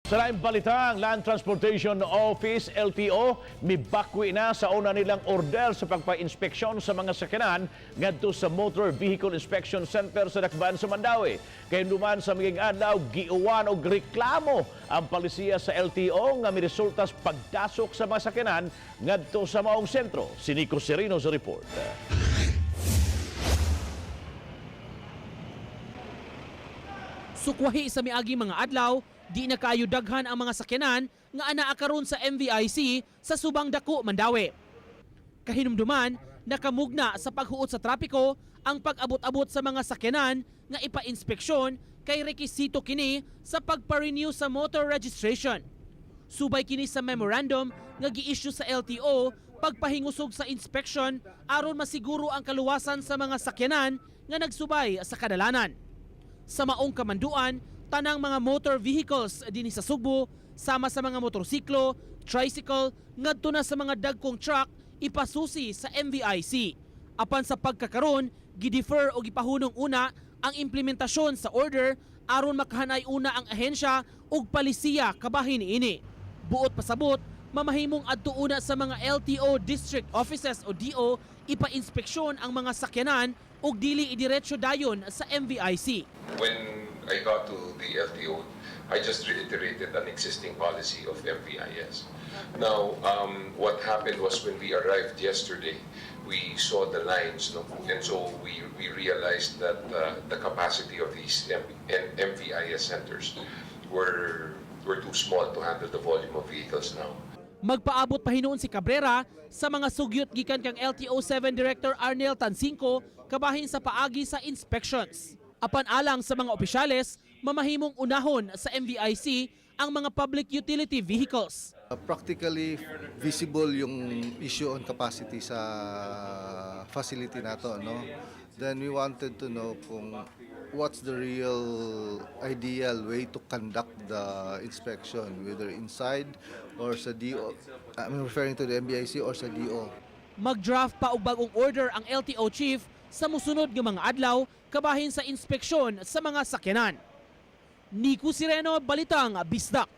Sa laing balitang, Land Transportation Office, LTO, mibakwi na sa una nilang order sa pagpa-inspeksyon sa mga sakyanan ngadto sa Motor Vehicle Inspection Center sa Dakbayan sa Mandawi. Kay duman sa maging adlaw, giuwan og reklamo ang palisiya sa LTO nga miresultas pagdasok sa mga sakyanan ngadto sa maong sentro. Si Nico Serino sa report. Sukwahi sa miagi mga adlaw, di na kaayo daghan ang mga sakyanan nga anaa karon sa MVIC sa Subang Dako, Mandawi. Kahinumduman, nakamugna sa paghuot sa trapiko ang pag-abot-abot sa mga sakyanan nga ipa-inspeksyon kay rekisito kini sa pagpa-renew sa motor registration. Subay kini sa memorandum nga gi-issue sa LTO pagpahingusog sa inspection aron masiguro ang kaluwasan sa mga sakyanan nga nagsubay sa kadalanan. Sa maong kamanduan, tanang mga motor vehicles dinhi sa Subo, sama sa mga motorsiklo, tricycle, ngadto na sa mga dagkong truck ipasusi sa MVIC. Apan sa pagkakaron, gidefer o gipahunong una ang implementasyon sa order aron makahanay una ang ahensya ug palisiya kabahin niini. Buot pasabot, mamahimong adto una sa mga LTO district offices o DO ipa-inspeksyon ang mga sakyanan ug dili idiretso dayon sa MVIC. When I got to the LTO, I just reiterated an existing policy of MVIS. Now, what happened was when we arrived yesterday, we saw the lines, no? And so we realized that the capacity of these MVIS centers were too small to handle the volume of vehicles now. Magpaabot pa hinuon si Cabrera sa mga sugyot gikan kang LTO-7 Director Arnel Tansinco kabahin sa paagi sa inspections. Apan alang sa mga opisyales, mamahimong unahon sa MVIC ang mga public utility vehicles. Practically visible yung issue on capacity sa facility nato, no? Then we wanted to know kung what's the real ideal way to conduct the inspection, whether inside or sa DO. I'm referring to the MVIC or sa DO. Mag-draft pa og bagong order ang LTO chief sa musunod nga mga adlaw kabahin sa inspeksyon sa mga sakyanan. Nico Sereno, Balitang Bisdak.